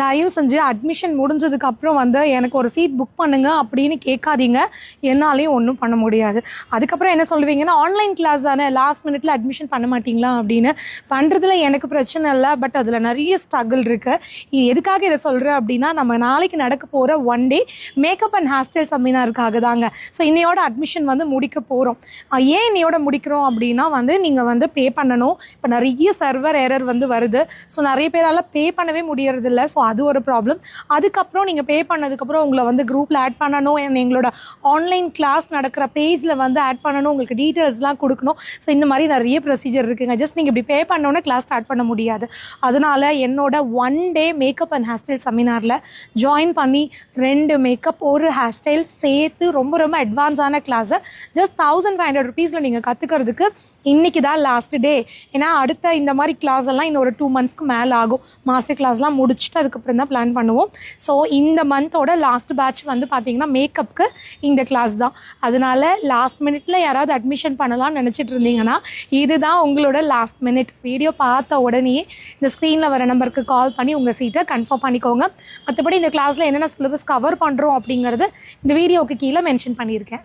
தயவு செஞ்சு அட்மிஷன் முடிஞ்சதுக்கப்புறம் வந்து எனக்கு ஒரு சீட் புக் பண்ணுங்க அப்படின்னு கேட்காதீங்க. என்னாலையும் ஒன்றும் பண்ண முடியாது. அதுக்கப்புறம் என்ன சொல்லுவீங்கன்னா, ஆன்லைன் கிளாஸ் தானே, லாஸ்ட் மினிட்ல அட்மிஷன் பண்ண மாட்டிங்களா அப்படின்னு. பண்ணுறதுல எனக்கு பிரச்சனை இல்லை, பட் அதில் நிறைய ஸ்ட்ரகிள் இருக்குது. இது எதுக்காக இதை சொல்கிறேன் அப்படின்னா, நம்ம நாளைக்கு நடக்க போகிற one day makeup and hair style செமினாருக்காக தாங்க. ஸோ இன்னையோட அட்மிஷன் வந்து முடிக்க போகிறோம். ஏன் இன்னையோட முடிக்கிறோம் அப்படின்னா வந்து நீங்கள் வந்து பே பண்ணணும். இப்போ நிறைய சர்வர் எரர் வந்து வருது. ஸோ நிறைய பேரால் பே பண்ணவே முடியறதில்ல. ஸோ அது ஒரு ப்ராப்ளம். அதுக்கப்புறம் நீங்கள் பே பண்ணதுக்கப்புறம் உங்களை வந்து குரூப்பில் ஆட் பண்ணணும், எங்களோட ஆன்லைன் கிளாஸ் நடக்கிற பேஜில் வந்து ஆட் பண்ணணும், உங்களுக்கு டீட்டெயில்ஸ்லாம் கொடுக்கணும். ஸோ இந்த மாதிரி நிறைய ப்ரொசீஜர் இருக்குங்க. ஜஸ்ட் நீங்கள் இப்படி பே பண்ணோன்னே கிளாஸ் ஸ்டார்ட் பண்ண முடியாது. அதனால என்னோட one day makeup and hair style செமினாரில் ஜாயின் பண்ணி 2 மேக்கப் ஒரு ஹேர் ஸ்டைல் சேர்த்து ரொம்ப ரொம்ப அட்வான்ஸான கிளாஸை ஜஸ்ட் 1500 rupeesல நீங்கள் கற்றுக்கிறதுக்கு இன்றைக்கி தான் லாஸ்ட் டே. ஏன்னா அடுத்த இந்த மாதிரி கிளாஸ் எல்லாம் இன்னும் ஒரு 2 monthsக்கு மேலே ஆகும். மாஸ்டர் கிளாஸ்லாம் முடிச்சுட்டு அதுக்கப்புறம் தான் பிளான் பண்ணுவோம். ஸோ இந்த மந்தோட லாஸ்ட் பேட்ச் வந்து பார்த்திங்கன்னா மேக்கப்புக்கு இந்த கிளாஸ் தான். அதனால லாஸ்ட் மினிட்ல யாராவது அட்மிஷன் பண்ணலாம்னு நினச்சிட்டு இருந்தீங்கன்னா இதுதான் உங்களோட லாஸ்ட் மினிட். வீடியோ பார்த்த உடனே இந்த ஸ்க்ரீனில் வர நம்பருக்கு கால் பண்ணி உங்கள் சீட்டை கன்ஃபார்ம் பண்ணிக்கோங்க. மற்றபடி இந்த கிளாஸில் என்னென்ன சிலபஸ் கவர் பண்ணுறோம் அப்படிங்கிறது இந்த வீடியோவுக்கு கீழே மென்ஷன் பண்ணியிருக்கேன்.